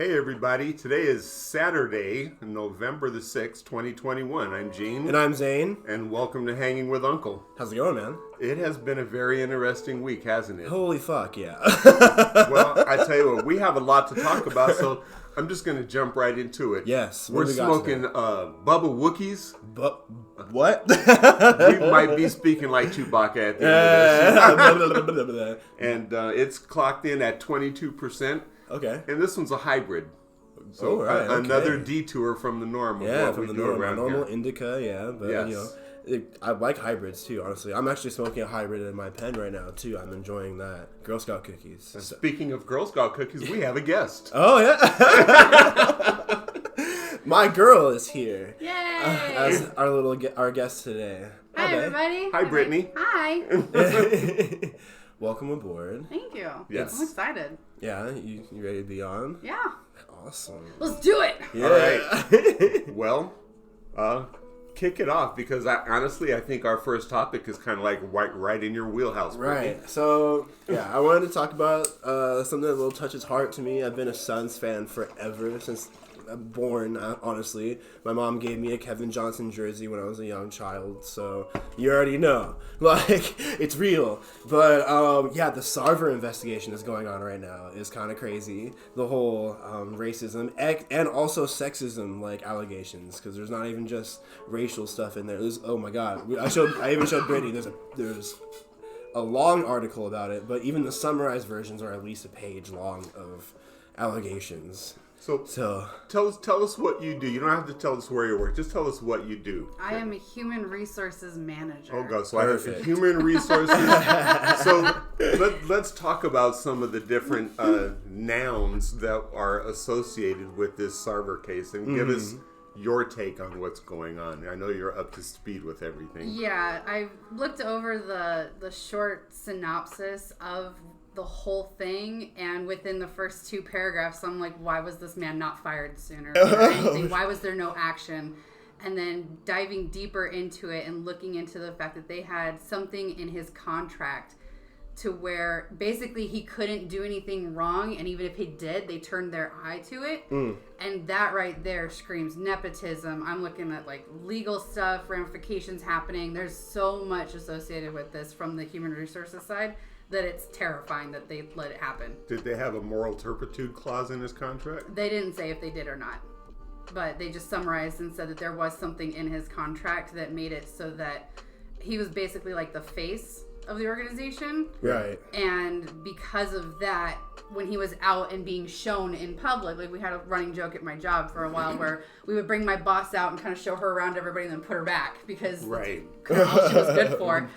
Hey everybody, today is Saturday, November the 6th, 2021. I'm Gene. And I'm Zane. And welcome to Hanging with Uncle. How's it going, man? It has been a very interesting week, hasn't it? Holy fuck, yeah. Well, I tell you what, we have a lot to talk about, so I'm just going to jump right into it. Yes. We're smoking Bubba Wookiees. What? We might be speaking like Chewbacca at the end of this. And it's clocked in at 22%. Okay. And this one's a hybrid. So another detour from the norm. Yeah, from the normal indica, yeah. But, yes. I like hybrids too, honestly. I'm actually smoking a hybrid in my pen right now, too. I'm enjoying that. Girl Scout cookies. Speaking of Girl Scout cookies, we have a guest. Oh, yeah. My girl is here. Yay! As our guest today. Hi, everybody. Hi, Brittany. Hi. Welcome aboard. Thank you. Yes. I'm excited. Yeah, you ready to be on? Yeah. Awesome. Let's do it. Yeah. All right. Well, kick it off because I think our first topic is kind of like right in your wheelhouse. Brittany. Right. So, yeah, I wanted to talk about something that will touch his heart to me. I've been a Suns fan forever, since born, honestly. My mom gave me a Kevin Johnson jersey when I was a young child, so you already know. Like, it's real. But, yeah, the Sarver investigation that's going on right now is kind of crazy. The whole racism and also sexism, like, allegations, because there's not even just racial stuff in there. Oh, my God. I even showed Brittany. There's a long article about it, but even the summarized versions are at least a page long of allegations. So tell us what you do. You don't have to tell us where you work. Just tell us what you do. I am a human resources manager. Oh God, so perfect. I have human resources. So let's talk about some of the different nouns that are associated with this Sarver case, and give us your take on what's going on. I know you're up to speed with everything. Yeah, I looked over the short synopsis of the whole thing, and within the first two paragraphs I'm like, why was this man not fired sooner or anything? Why was there no action? And then diving deeper into it and looking into the fact that they had something in his contract to where basically he couldn't do anything wrong, and even if he did, they turned their eye to it. And that right there screams nepotism. I'm looking at like legal stuff, ramifications happening. There's so much associated with this from the human resources side that it's terrifying that they let it happen. Did they have a moral turpitude clause in his contract? They didn't say if they did or not, but they just summarized and said that there was something in his contract that made it so that he was basically like the face of the organization. Right. And because of that, when he was out and being shown in public, like we had a running joke at my job for a while where we would bring my boss out and kind of show her around everybody and then put her back because that's all she was good for.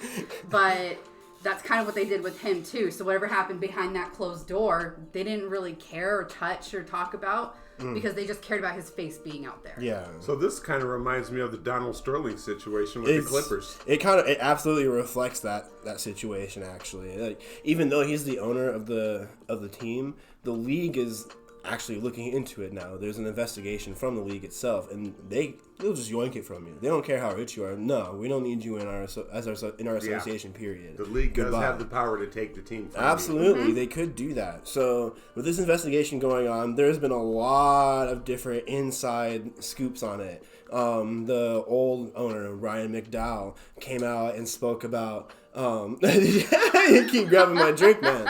But that's kind of what they did with him too. So whatever happened behind that closed door, they didn't really care or touch or talk about because they just cared about his face being out there. Yeah. So this kind of reminds me of the Donald Sterling situation with the Clippers. It absolutely reflects that situation actually. Like, even though he's the owner of the team, the league is actually looking into it now. There's an investigation from the league itself, and they'll just yoink it from you. They don't care how rich you are. No, we don't need you in our association. Period. The league does have the power to take the team from Absolutely, you. They could do that. So with this investigation going on, there's been a lot of different inside scoops on it. The old owner, Ryan McDowell, came out and spoke about you keep grabbing my drink, man.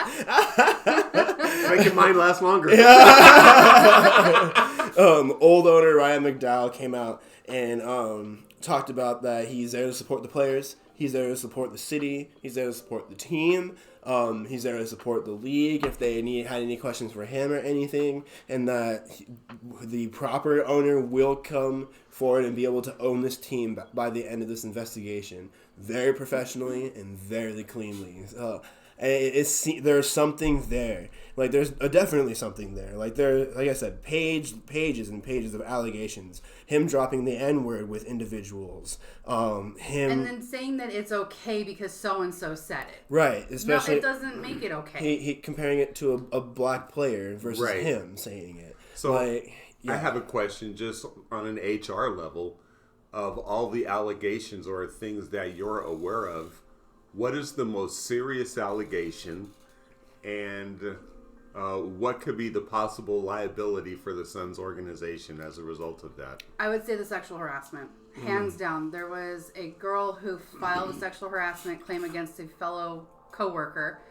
Making mine last longer. Old owner Ryan McDowell came out and talked about that he's there to support the players. He's there to support the city. He's there to support the team. He's there to support the league if they had any questions for him or anything, and that the proper owner will come forward and be able to own this team by the end of this investigation, very professionally and very cleanly. There's something there. Like, there's definitely something there. Like I said, pages and pages of allegations. Him dropping the N-word with individuals. And then saying that it's okay because so-and-so said it. Right. Especially, no, it doesn't make it okay. He comparing it to a black player versus him saying it. So, I have a question just on an HR level of all the allegations or things that you're aware of. What is the most serious allegation, and what could be the possible liability for the Suns organization as a result of that? I would say the sexual harassment. Hands down. There was a girl who filed a sexual harassment claim against a fellow coworker,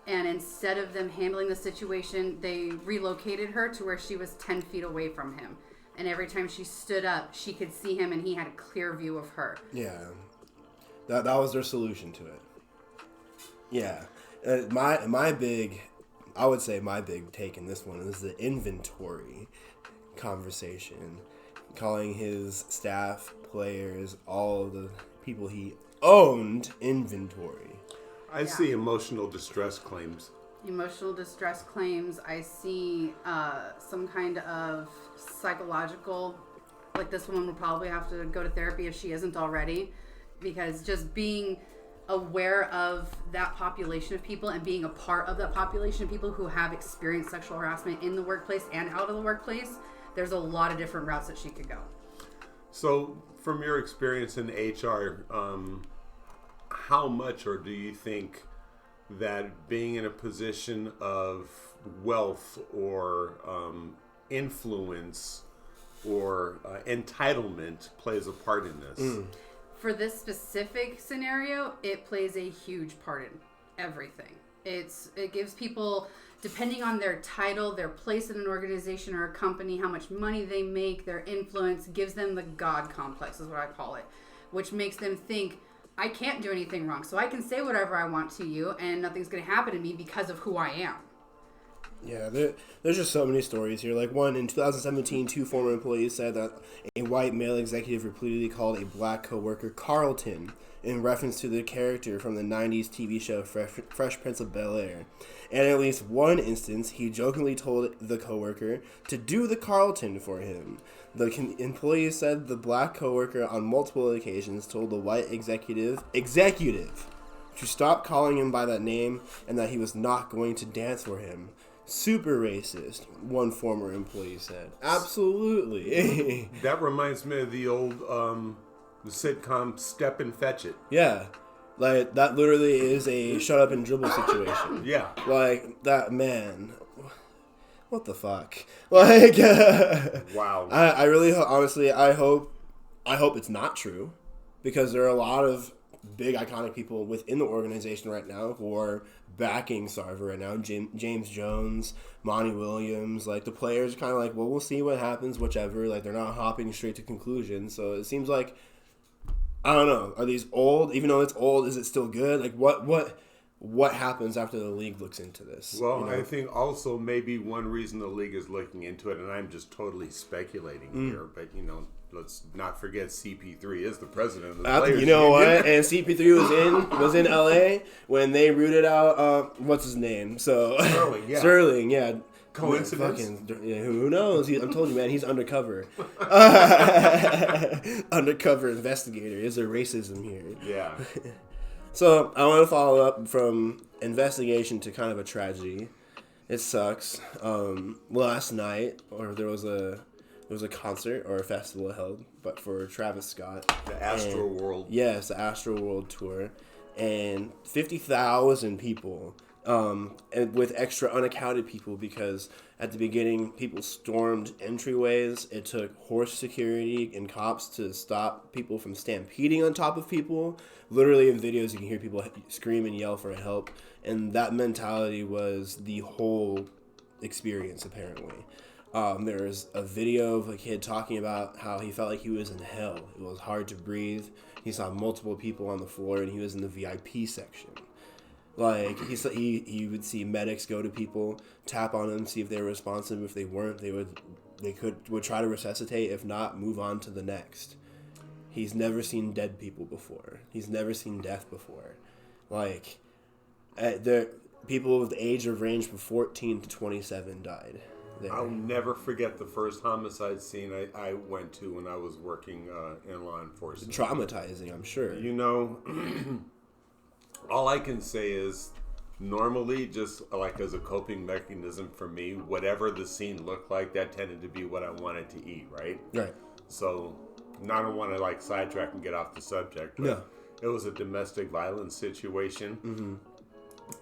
and instead of them handling the situation, they relocated her to where she was 10 feet away from him. And every time she stood up, she could see him, and he had a clear view of her. Yeah. That was their solution to it. Yeah. My big take in this one is the inventory conversation. Calling his staff, players, all of the people he owned inventory. I see emotional distress claims. Emotional distress claims. I see some kind of psychological, like this woman will probably have to go to therapy if she isn't already, because just being aware of that population of people and being a part of that population of people who have experienced sexual harassment in the workplace and out of the workplace, there's a lot of different routes that she could go. So, from your experience in HR, how much, or do you think that being in a position of wealth or influence or entitlement plays a part in this? For this specific scenario, it plays a huge part in everything. It gives people, depending on their title, their place in an organization or a company, how much money they make, their influence, gives them the God complex, is what I call it, which makes them think, I can't do anything wrong, so I can say whatever I want to you, and nothing's going to happen to me because of who I am. Yeah, there's just so many stories here. Like one, in 2017, 2 former employees said that a white male executive repeatedly called a black coworker Carlton in reference to the character from the 90s TV show Fresh Prince of Bel-Air. And in at least one instance, he jokingly told the coworker to do the Carlton for him. The employee said the black coworker on multiple occasions told the white executive to stop calling him by that name and that he was not going to dance for him. Super racist, one former employee said. Absolutely. That reminds me of the old the sitcom Step and Fetch It. Yeah. Like, that literally is a shut up and dribble situation. Yeah. Like, that man. What the fuck? Like, wow. I really, honestly, I hope it's not true. Because there are a lot of big iconic people within the organization right now who are backing Sarver right now. James Jones, Monty Williams, like the players are kind of like, well, we'll see what happens, whichever. Like they're not hopping straight to conclusions. So it seems like, I don't know, are these old? Even though it's old, is it still good? Like what happens after the league looks into this? Well, you know? I think also maybe one reason the league is looking into it, and I'm just totally speculating here, but let's not forget CP3 is the president of the Players You know Union. what? And CP3 was in LA when they rooted out what's his name? So Sterling, yeah. Coincidence? Who knows? I'm told you, man. He's undercover. Undercover investigator. Is there racism here? Yeah. So I want to follow up from investigation to kind of a tragedy. It sucks. Last night, there was a concert or a festival held, but for Travis Scott. The Astro World. Yes, the Astro World Tour. And 50,000 people, and with extra unaccounted people, because at the beginning, people stormed entryways. It took horse security and cops to stop people from stampeding on top of people. Literally in videos, you can hear people scream and yell for help. And that mentality was the whole experience, apparently. There's a video of a kid talking about how he felt like he was in hell. It was hard to breathe. He saw multiple people on the floor, and he was in the VIP section. Like, he would see medics go to people, tap on them, see if they were responsive. If they weren't, they would try to resuscitate. If not, move on to the next. He's never seen dead people before. He's never seen death before. Like, people with the age of range from 14 to 27 died. There. I'll never forget the first homicide scene I went to when I was working in law enforcement. Traumatizing, I'm sure. You know, all I can say is normally, just like as a coping mechanism for me, whatever the scene looked like, that tended to be what I wanted to eat, right? Right. So, I don't want to like sidetrack and get off the subject, but no. It was a domestic violence situation. Mm-hmm.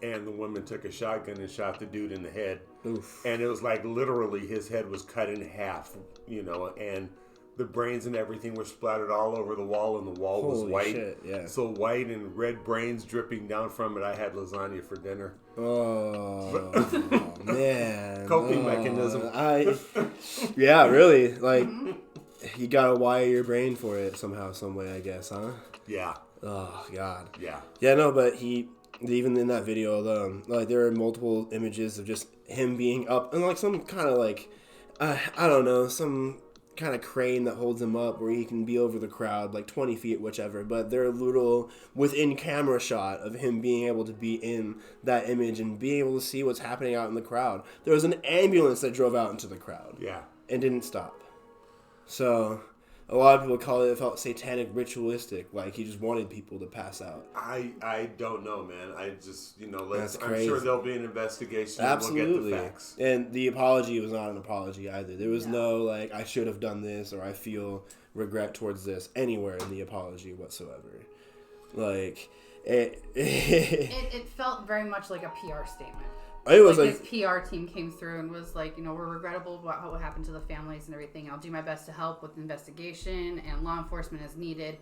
And the woman took a shotgun and shot the dude in the head. Oof. And it was like literally his head was cut in half, and the brains and everything were splattered all over the wall, and the wall was Holy white. shit, yeah. So white and red brains dripping down from it. I had lasagna for dinner. Oh, man. Coping mechanism. Yeah, really. Like, you gotta wire your brain for it somehow, some way, I guess, huh? Yeah. Oh, God. Yeah. Yeah, no, but even in that video alone, like, there are multiple images of just him being up and, like, some kind of, like, I don't know, some kind of crane that holds him up where he can be over the crowd, like 20 feet, whichever, but they're a little within camera shot of him being able to be in that image and being able to see what's happening out in the crowd. There was an ambulance that drove out into the crowd. Yeah. And didn't stop. So, a lot of people it felt satanic ritualistic, like he just wanted people to pass out. I don't know, man. I just, That's I'm crazy. sure there'll be an investigation. Absolutely. And we'll get the facts. And the apology was not an apology either. There was no, like, I should have done this or I feel regret towards this anywhere in the apology whatsoever. Like, It felt very much like a PR statement. It was his PR team came through and was like, we're regrettable about what happened to the families and everything. I'll do my best to help with investigation and law enforcement as needed.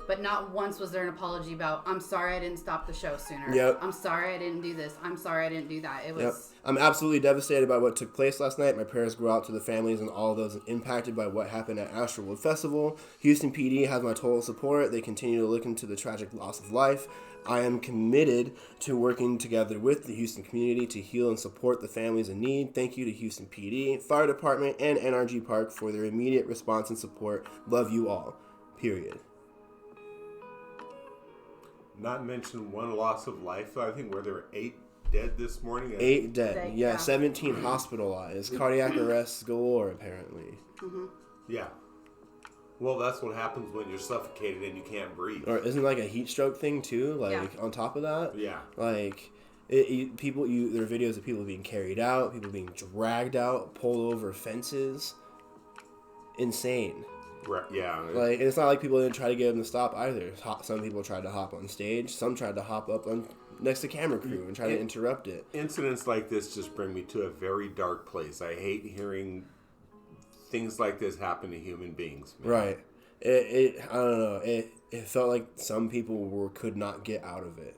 But not once was there an apology about, I'm sorry I didn't stop the show sooner. Yep. I'm sorry I didn't do this. I'm sorry I didn't do that. It was. Yep. I'm absolutely devastated by what took place last night. My prayers go out to the families and all those impacted by what happened at Astroworld Festival. Houston PD has my total support. They continue to look into the tragic loss of life. I am committed to working together with the Houston community to heal and support the families in need. Thank you to Houston PD, Fire Department, and NRG Park for their immediate response and support. Love you all. Period. Not mention one loss of life. I think there were 8 dead this morning. 8 dead. Yeah, 17 hospitalized. Cardiac arrests galore, apparently. Mm-hmm. Yeah. Well, that's what happens when you're suffocated and you can't breathe. Or isn't like a heat stroke thing too? Like on top of that, yeah. Like there are videos of people being carried out, people being dragged out, pulled over fences. Insane. Right. Yeah. Like it's not like people didn't try to get them to stop either. Some people tried to hop on stage. Some tried to hop up on next to camera crew and try to interrupt it. Incidents like this just bring me to a very dark place. I hate hearing things like this happen to human beings, man. Right. I don't know. It felt like some people could not get out of it.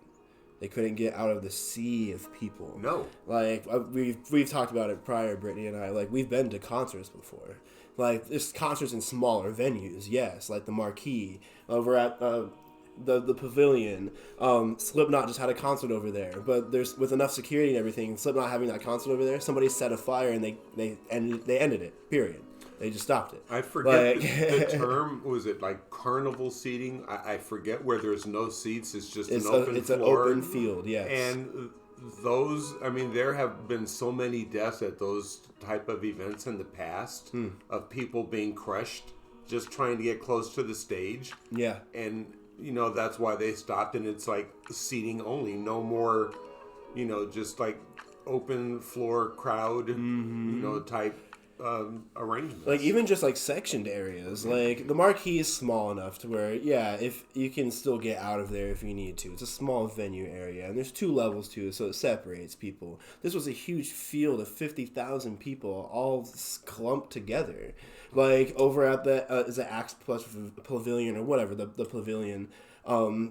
They couldn't get out of the sea of people. No. Like we've talked about it prior, Brittany and I. Like we've been to concerts before. Like there's concerts in smaller venues, yes, like the Marquee over at the Pavilion. Slipknot just had a concert over there, but there's with enough security and everything. Slipknot having that concert over there, somebody set a fire and they ended it. Period. They just stopped it. I forget the term. Was it like carnival seating? I forget where there's no seats. It's just an open it's floor. An open field, yes. And those, there have been so many deaths at those type of events in the past of people being crushed just trying to get close to the stage. Yeah. And, that's why they stopped. And it's like seating only. No more, just like open floor crowd, type arrangements. Like even just like sectioned areas, like the Marquee is small enough to where if you can still get out of there if you need to. It's a small venue area and there's 2 levels to it, so it separates people. This was a huge field of 50,000 people all clumped together, like over at the is it Axe Plus Pavilion or whatever the Pavilion.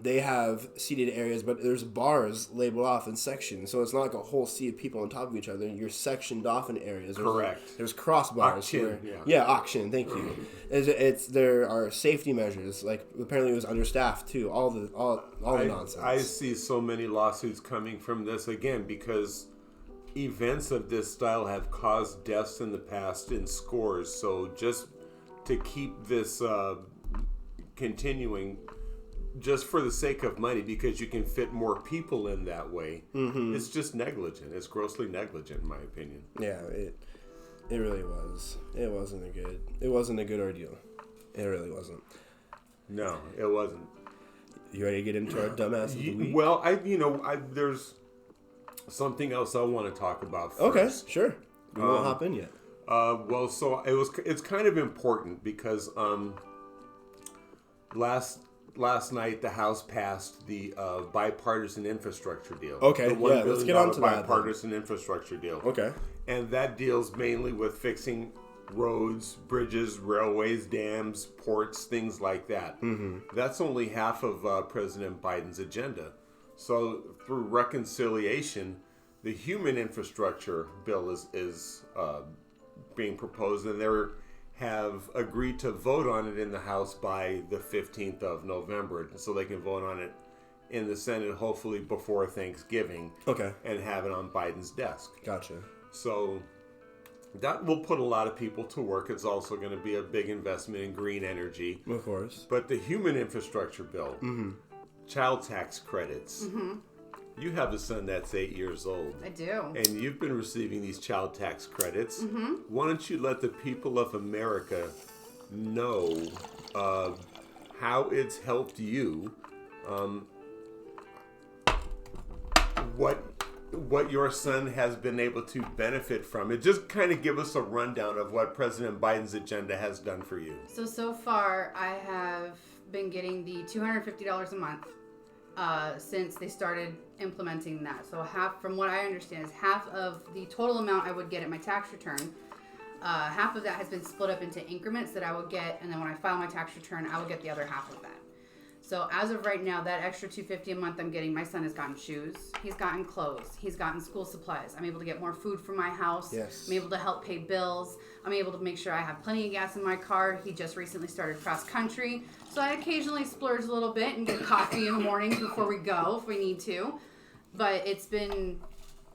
They have seated areas, but there's bars labeled off in sections, so it's not like a whole sea of people on top of each other. You're sectioned off in areas. Correct. There's crossbars. Auction, auction. Thank you. There are safety measures. Like apparently it was understaffed too. All the nonsense. I see so many lawsuits coming from this again because events of this style have caused deaths in the past in scores. So just to keep this continuing. Just for the sake of money, because you can fit more people in that way. Mm-hmm. It's just negligent. It's grossly negligent, in my opinion. Yeah, it really was. It wasn't a good ordeal. It really wasn't. No, it wasn't. You ready to get into our dumbass of the week? Well, there's something else I want to talk about first. Okay, sure. We won't hop in yet. So it's kind of important because last night, the House passed the bipartisan infrastructure deal. Okay, the $1 let's get on to that. Bipartisan infrastructure deal. Okay. and that deals mainly with fixing roads, bridges, railways, dams, ports, things like that. That's only half of President Biden's agenda. So through reconciliation, the human infrastructure bill is being proposed, and they have agreed to vote on it in the House by the 15th of November, so they can vote on it in the Senate hopefully before Thanksgiving. Okay. And have it on Biden's desk. Gotcha. So that will put a lot of people to work. It's also going to be a big investment in green energy. Of course. But the human infrastructure bill, child tax credits. You have a son that's 8 years old. I do. And you've been receiving these child tax credits. Why don't you let the people of America know how it's helped you, what your son has been able to benefit from it. Just kind of give us a rundown of what President Biden's agenda has done for you. So far, I have been getting the $250 a month since they started implementing that. So half, from what I understand, is half of the total amount I would get at my tax return. Half of that has been split up into increments that I will get, and then when I file my tax return, I will get the other half of that. So as of right now, that extra $250 a month I'm getting, my son has gotten shoes, he's gotten clothes, he's gotten school supplies. I'm able to get more food for my house. Yes. I'm able to help pay bills. I'm able to make sure I have plenty of gas in my car. He just recently started cross country, so I occasionally splurge a little bit and get coffee in the mornings before we go if we need to. But it's been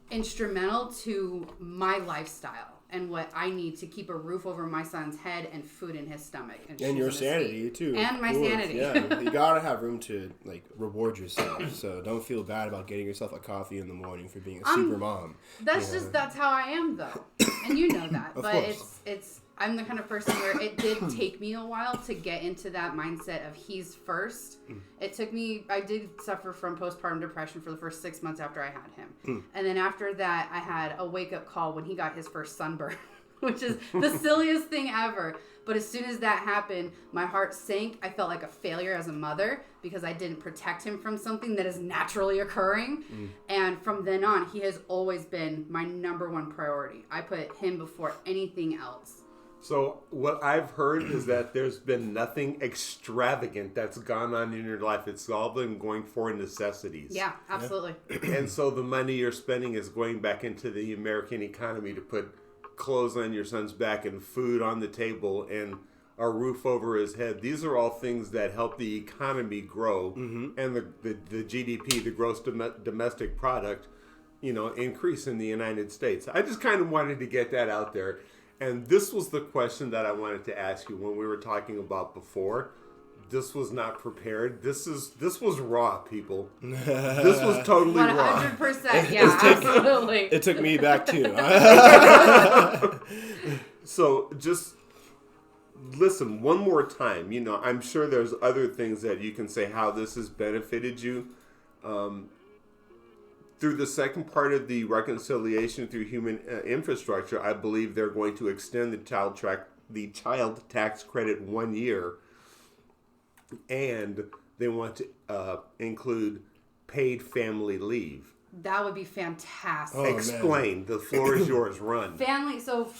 instrumental to my lifestyle and what I need to keep a roof over my son's head and food in his stomach. And your sanity, too. And my sanity. Yeah, you gotta have room to, reward yourself. So don't feel bad about getting yourself a coffee in the morning for being a super mom. That's how I am, though. And you know that. Of but course. I'm the kind of person where it did take me a while to get into that mindset of he's first. It took me, I did suffer from postpartum depression for the first 6 months after I had him. And then after that, I had a wake-up call when he got his first sunburn, which is the silliest thing ever. But as soon as that happened, my heart sank. I felt like a failure as a mother because I didn't protect him from something that is naturally occurring. And from then on, he has always been my number one priority. I put him before anything else. So what I've heard is that there's been nothing extravagant that's gone on in your life. It's all been going for necessities. Yeah, absolutely. And so the money you're spending is going back into the American economy to put clothes on your son's back and food on the table and a roof over his head. These are all things that help the economy grow and the GDP, the gross domestic product, increase in the United States. I just kind of wanted to get that out there. And this was the question that I wanted to ask you when we were talking about before. This was not prepared. This was raw, people. This was totally 100%, raw. 100%, yeah, absolutely. It took me back too. So just listen one more time. I'm sure there's other things that you can say how this has benefited you. Through the second part of the reconciliation through human infrastructure, I believe they're going to extend the child tax credit 1 year, and they want to include paid family leave. That would be fantastic. Explain. Man. The floor is yours. Run. So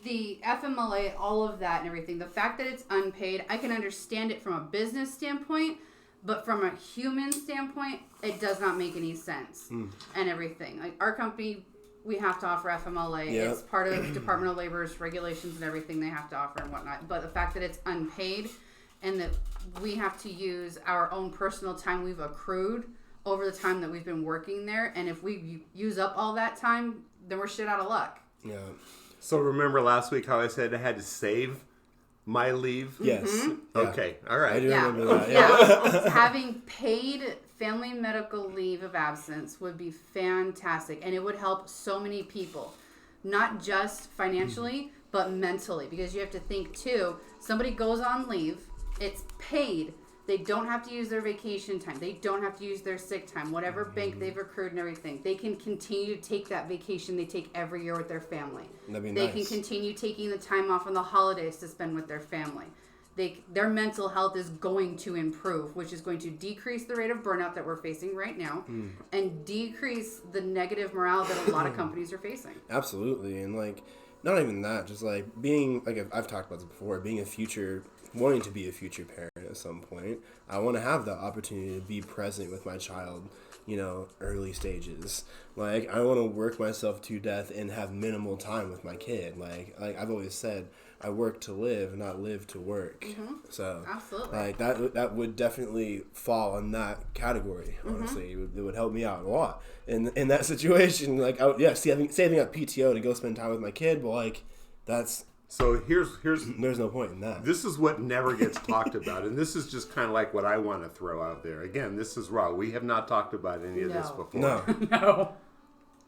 the FMLA, all of that and everything, the fact that it's unpaid, I can understand it from a business standpoint. But from a human standpoint, it does not make any sense and everything. Like our company, we have to offer FMLA. Yep. It's part of Department of Labor's regulations and everything they have to offer and whatnot. But the fact that it's unpaid and that we have to use our own personal time we've accrued over the time that we've been working there. And if we use up all that time, then we're shit out of luck. Yeah. So remember last week how I said I had to save my leave? Yes. Mm-hmm. Okay. All right. I do remember that. Yeah. Having paid family medical leave of absence would be fantastic. And it would help so many people. Not just financially, but mentally. Because you have to think, too, somebody goes on leave. It's paid. They don't have to use their vacation time. They don't have to use their sick time. Whatever bank they've accrued and everything. They can continue to take that vacation they take every year with their family. That'd be they nice. can continue taking the time off on the holidays to spend with their family. their mental health is going to improve, which is going to decrease the rate of burnout that we're facing right now and decrease the negative morale that a lot of companies are facing. Absolutely. And like, not even that, just like being, like I've talked about this before, wanting to be a future parent at some point. I want to have the opportunity to be present with my child, early stages. Like, I want to work myself to death and have minimal time with my kid. Like I've always said, I work to live, not live to work. Mm-hmm. So, absolutely, like that would definitely fall in that category. Honestly, it would help me out a lot in that situation. Like, saving up PTO to go spend time with my kid, but like, that's. So here's there's no point in that. This is what never gets talked about, and this is just kind of like what I want to throw out there. Again, this is raw. We have not talked about any of this before. No.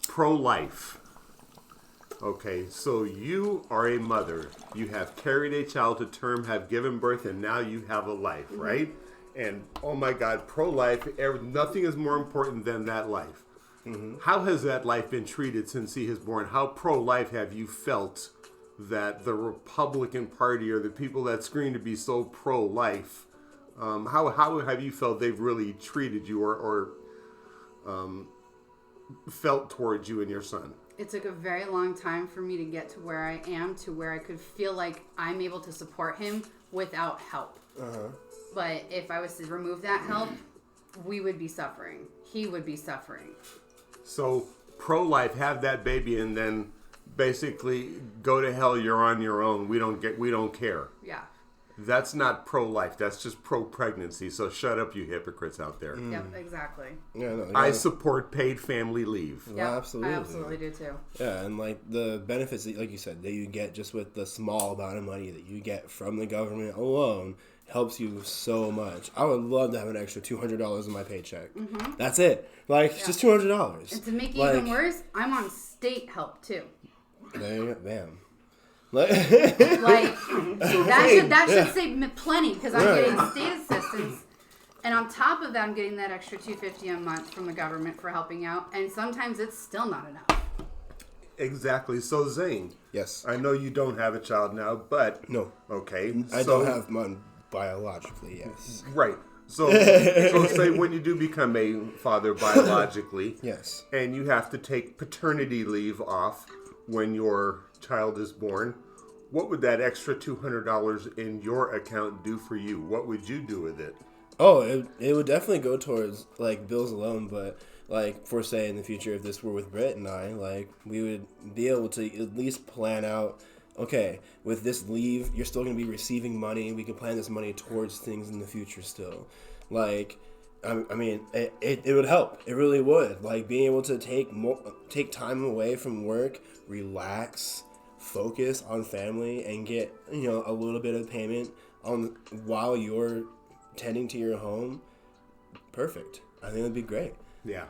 Pro-life. Okay, so you are a mother. You have carried a child to term, have given birth, and now you have a life, right? And oh my God, pro-life, nothing is more important than that life. How has that life been treated since he has born? How pro-life have you felt that the Republican Party or the people that scream to be so pro-life, how have you felt they've really treated you or felt towards you and your son? It took a very long time for me to get to where I am, to where I could feel like I'm able to support him without help. But if I was to remove that help, we would be suffering. He would be suffering. So pro-life, have that baby, and then basically go to hell. You're on your own. We don't care. Yeah. That's not pro-life. That's just pro-pregnancy. So shut up, you hypocrites out there. Yep, exactly. I support paid family leave. Yep, absolutely. I absolutely do too. Yeah, and like the benefits, like you said, that you get just with the small amount of money that you get from the government alone helps you so much. I would love to have an extra $200 in my paycheck. That's it. Like, just $200. And to make it even worse, I'm on state help too. Bam. That should save me plenty, because I'm getting state assistance, and on top of that, I'm getting that extra $250 a month from the government for helping out, and sometimes it's still not enough. Exactly. So Zane, Yes. I know you don't have a child now, but No. Okay, I don't have one biologically. Yes. Right. So say when you do become a father biologically, Yes. and you have to take paternity leave off when your child is born, what would that extra $200 in your account do for you? What would you do with it? Oh, it would definitely go towards like bills alone, but like for say in the future, if this were with Brett and I, like we would be able to at least plan out, okay, with this leave, you're still going to be receiving money. We can plan this money towards things in the future still. Like, I mean, it would help. It really would. Like being able to take time away from work, relax, focus on family, and get a little bit of payment on while you're tending to your home. Perfect. I think that'd be great. Yeah.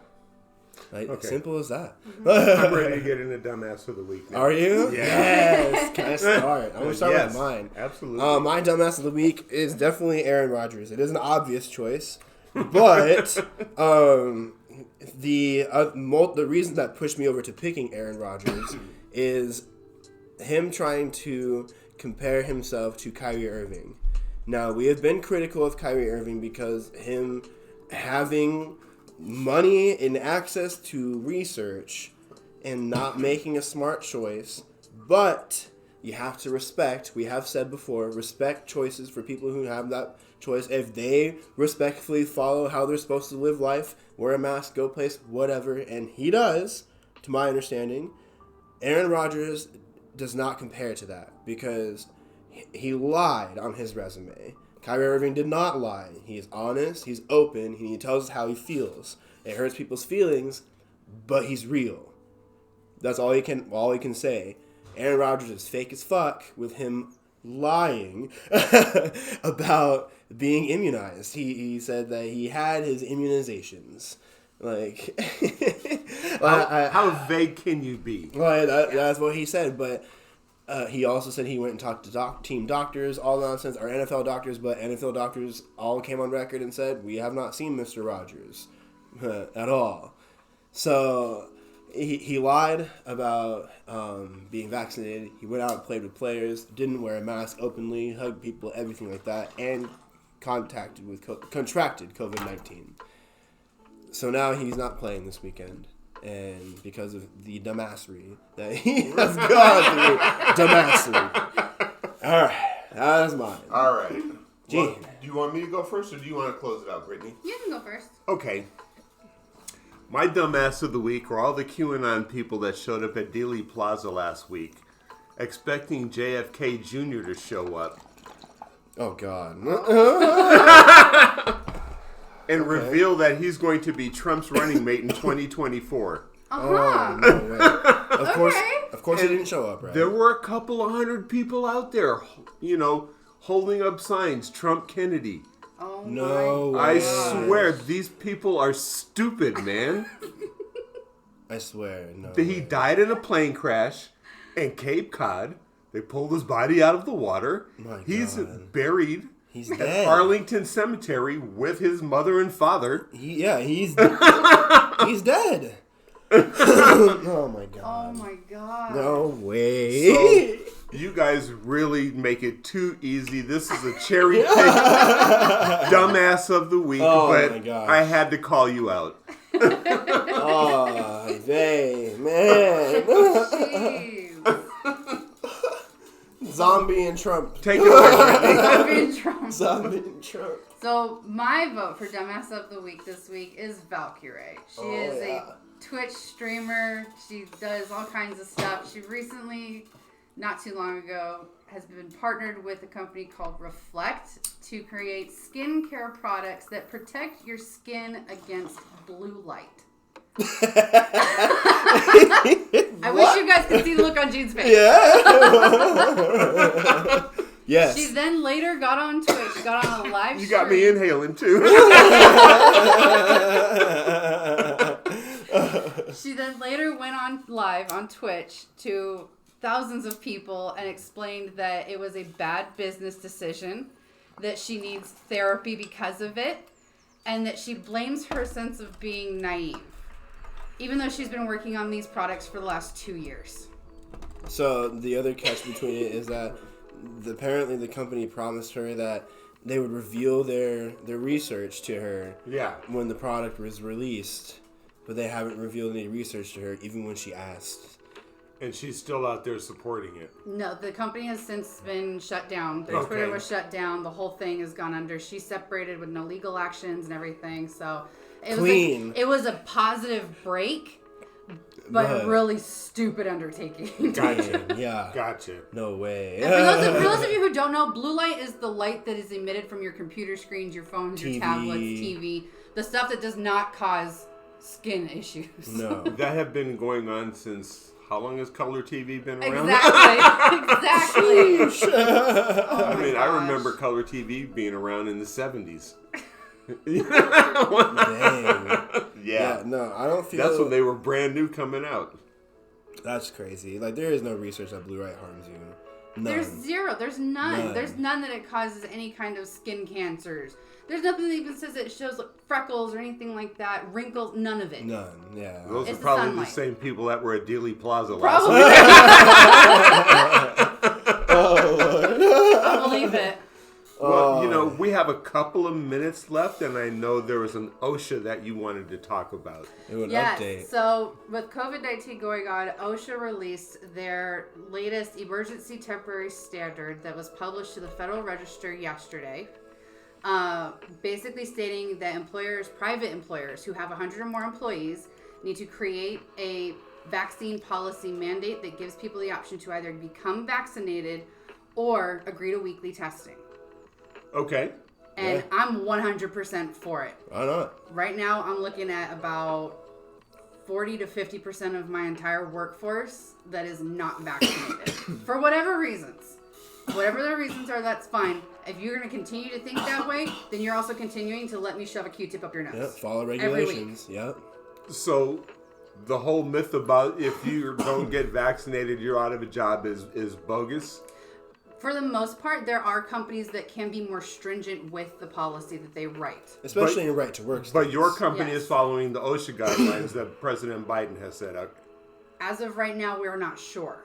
Like simple as that. I'm ready to get in the dumbass of the week now. Are you? Yes. Can I start? I'm gonna start with mine. Absolutely. My dumbass of the week is definitely Aaron Rodgers. It is an obvious choice, but the reason that pushed me over to picking Aaron Rodgers is him trying to compare himself to Kyrie Irving. Now, we have been critical of Kyrie Irving because him having money and access to research and not making a smart choice, but you have to respect, we have said before, respect choices for people who have that choice. If they respectfully follow how they're supposed to live life, wear a mask, go place, whatever, and he does, to my understanding, Aaron Rodgers does not compare to that because he lied on his resume. Kyrie Irving did not lie. He is honest, he's open, and he tells us how he feels. It hurts people's feelings, but he's real. That's all he can say. Aaron Rodgers is fake as fuck with him lying about being immunized. He said that he had his immunizations. Like, how vague can you be? That's what he said, but he also said he went and talked to team doctors, all nonsense, or NFL doctors, but NFL doctors all came on record and said, we have not seen Mr. Rodgers at all. So he lied about being vaccinated. He went out and played with players, didn't wear a mask openly, hugged people, everything like that, and contracted COVID-19. So now he's not playing this weekend. And because of the dumbassery that he has gone through, All right, that is mine. All right. Gene. Well, do you want me to go first, or do you want to close it out, Brittany? You can go first. Okay. My dumbass of the week are all the QAnon people that showed up at Dealey Plaza last week, expecting JFK Jr. to show up. Oh, God. And reveal that he's going to be Trump's running mate in 2024. Oh, no way. Of course he didn't show up, right? There were a couple of hundred people out there, holding up signs, Trump Kennedy. Oh, no my way. I swear, these people are stupid, man. I swear, no. He died in a plane crash in Cape Cod. They pulled his body out of the water. My He's God. buried He's at dead. Arlington Cemetery with his mother and father. He's dead. Oh, my God. Oh, my God. No way. So, you guys really make it too easy. This is a cherry pick dumbass of the week, my but gosh. I had to call you out. Oh, dang, man. Jeez. Zombie and Trump. Take it away, Brittany. Zombie and Trump. Zombie and Trump. So my vote for Dumbass of the Week this week is Valkyrie. She is a Twitch streamer. She does all kinds of stuff. She recently, not too long ago, has been partnered with a company called Reflect to create skincare products that protect your skin against blue light. I wish you guys could see the look on Jean's face. Yeah. Yes. She then later got on Twitch, got on a live stream. You got me inhaling too. She then later went on live on Twitch to thousands of people and explained that it was a bad business decision, that she needs therapy because of it, and that she blames her sense of being naive, even though she's been working on these products for the last 2 years. So the other catch between it is that apparently the company promised her that they would reveal their research to her when the product was released, but they haven't revealed any research to her even when she asked. And she's still out there supporting it. No, the company has since been shut down. Their Twitter was shut down. The whole thing has gone under. She's separated with no legal actions and everything. So it was a positive break, but really stupid undertaking. Gotcha. Yeah. Gotcha. No way. And for those of you who don't know, blue light is the light that is emitted from your computer screens, your phones, your tablets, TV. The stuff that does not cause skin issues. No. That have been going on since... How long has color TV been around? Exactly. I I remember color TV being around in the 70s. Dang. Yeah. No, I don't feel... That's when they were brand new coming out. That's crazy. Like, there is no research that blue light harms you. None. There's zero. There's none. There's none that it causes any kind of skin cancers. There's nothing that even says it shows like freckles or anything like that, wrinkles, none of it. None, yeah. Those it's are probably sunlight. the same people that were at Dealey Plaza Probably. Oh, Lord. I believe it. Well, we have a couple of minutes left, and I know there was an OSHA that you wanted to talk about. Update. So with COVID-19 going on, OSHA released their latest emergency temporary standard that was published to the Federal Register yesterday. Basically stating that private employers who have 100 or more employees need to create a vaccine policy mandate that gives people the option to either become vaccinated or agree to weekly testing. Okay. And I'm 100% for it. Why not? Right now, I'm looking at about 40 to 50% of my entire workforce that is not vaccinated. For whatever reasons. Whatever their reasons are, that's fine. If you're going to continue to think that way, then you're also continuing to let me shove a Q-tip up your nose. Yep, follow regulations. Yep. So, the whole myth about if you don't get vaccinated, you're out of a job is bogus? For the most part, there are companies that can be more stringent with the policy that they write. Especially in right to work states. But your company is following the OSHA guidelines that President Biden has set up. as of right now, we're not sure.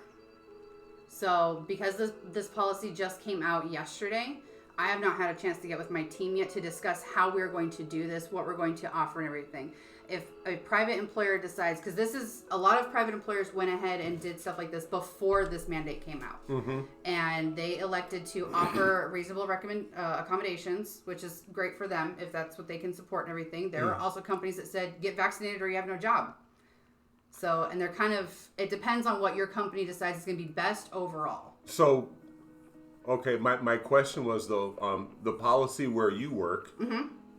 So because this policy just came out yesterday, I have not had a chance to get with my team yet to discuss how we're going to do this, what we're going to offer and everything. If a private employer decides, because this is, a lot of private employers went ahead and did stuff like this before this mandate came out. Mm-hmm. And they elected to offer reasonable accommodations, which is great for them if that's what they can support and everything. There are also companies that said, get vaccinated or you have no job. So, and they're kind of, it depends on what your company decides is going to be best overall. So, okay, my question was, though, the policy where you work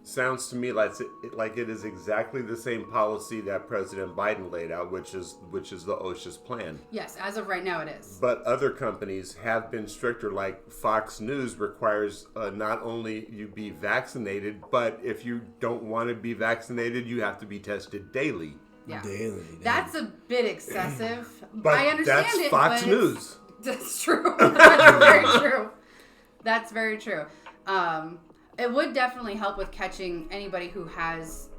sounds to me like it is exactly the same policy that President Biden laid out, which is the OSHA's plan. Yes, as of right now it is. But other companies have been stricter, like Fox News requires not only you be vaccinated, but if you don't want to be vaccinated, you have to be tested daily. Yeah. Daily. That's a bit excessive. But I understand that's it. Fox News. That's true. That's very true. That's very true. It would definitely help with catching anybody who has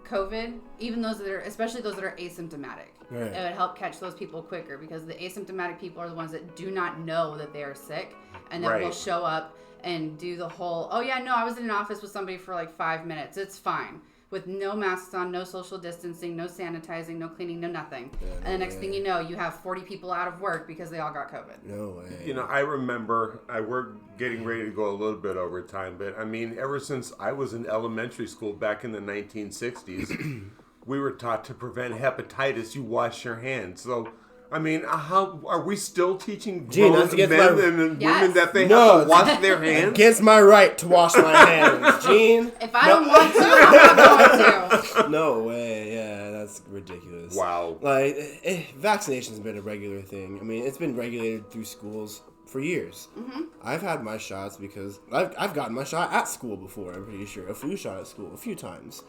COVID, even those that are, especially those that are asymptomatic. Right. It would help catch those people quicker because the asymptomatic people are the ones that do not know that they are sick and then will show up and do the whole, oh yeah, no, I was in an office with somebody for like 5 minutes. It's fine. With no masks on, no social distancing, no sanitizing, no cleaning, no nothing. Yeah, no and the next thing you know, you have 40 people out of work because they all got COVID. No way. You know, I remember, we're getting ready to go a little bit over time, but I mean, ever since I was in elementary school back in the 1960s, we were taught to prevent hepatitis, you wash your hands. So, I mean, how are we still teaching grown men and women that they have to wash their hands? Against my right to wash my hands, Gene. If I don't want to, I'm not going to. No way. Yeah, that's ridiculous. Wow. Like, vaccination's been a regular thing. I mean, it's been regulated through schools for years. Mm-hmm. I've had my shots because I've gotten my shot at school before. I'm pretty sure a flu shot at school a few times.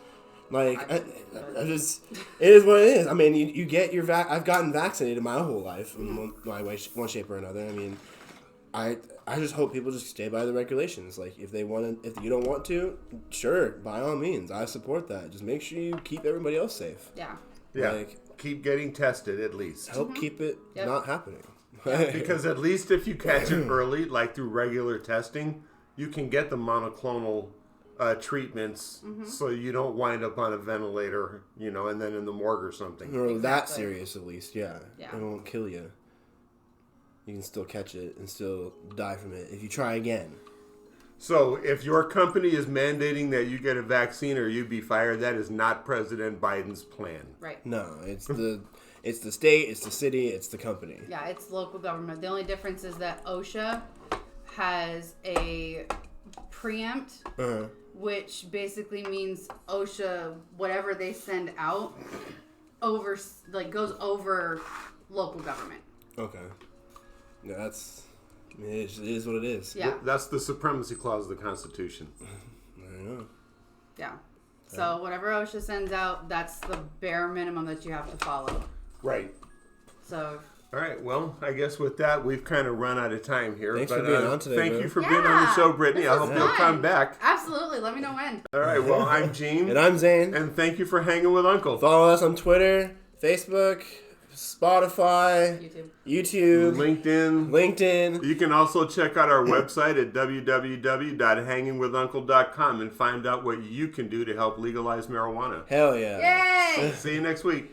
Like, I just, it is what it is. I mean, you get your I've gotten vaccinated my whole life in one shape or another. I mean, I just hope people just stay by the regulations. Like, if you don't want to, sure, by all means, I support that. Just make sure you keep everybody else safe. Yeah. Yeah. Like, keep getting tested at least. Help keep it not happening. Because at least if you catch it early, like through regular testing, you can get the monoclonal treatments, so you don't wind up on a ventilator, and then in the morgue or something. Or that serious, at least, yeah. It won't kill you. You can still catch it and still die from it if you try again. So, if your company is mandating that you get a vaccine or you be fired, that is not President Biden's plan. Right. No, it's the state, it's the city, it's the company. Yeah, it's local government. The only difference is that OSHA has a preempt. Which basically means OSHA, whatever they send out, goes over local government. Okay. Yeah, it is what it is. Yeah. That's the supremacy clause of the Constitution. I know. Yeah. So whatever OSHA sends out, that's the bare minimum that you have to follow. Right. So. All right, well, I guess with that, we've kind of run out of time here. Thanks for being on today, Thank you for being on the show, Brittany. I hope you'll come back. Absolutely. Let me know when. All right, well, I'm Gene. And I'm Zane. And thank you for hanging with Uncle. Follow us on Twitter, Facebook, Spotify, YouTube, LinkedIn. You can also check out our website at www.hangingwithuncle.com and find out what you can do to help legalize marijuana. Hell yeah. Yay! See you next week.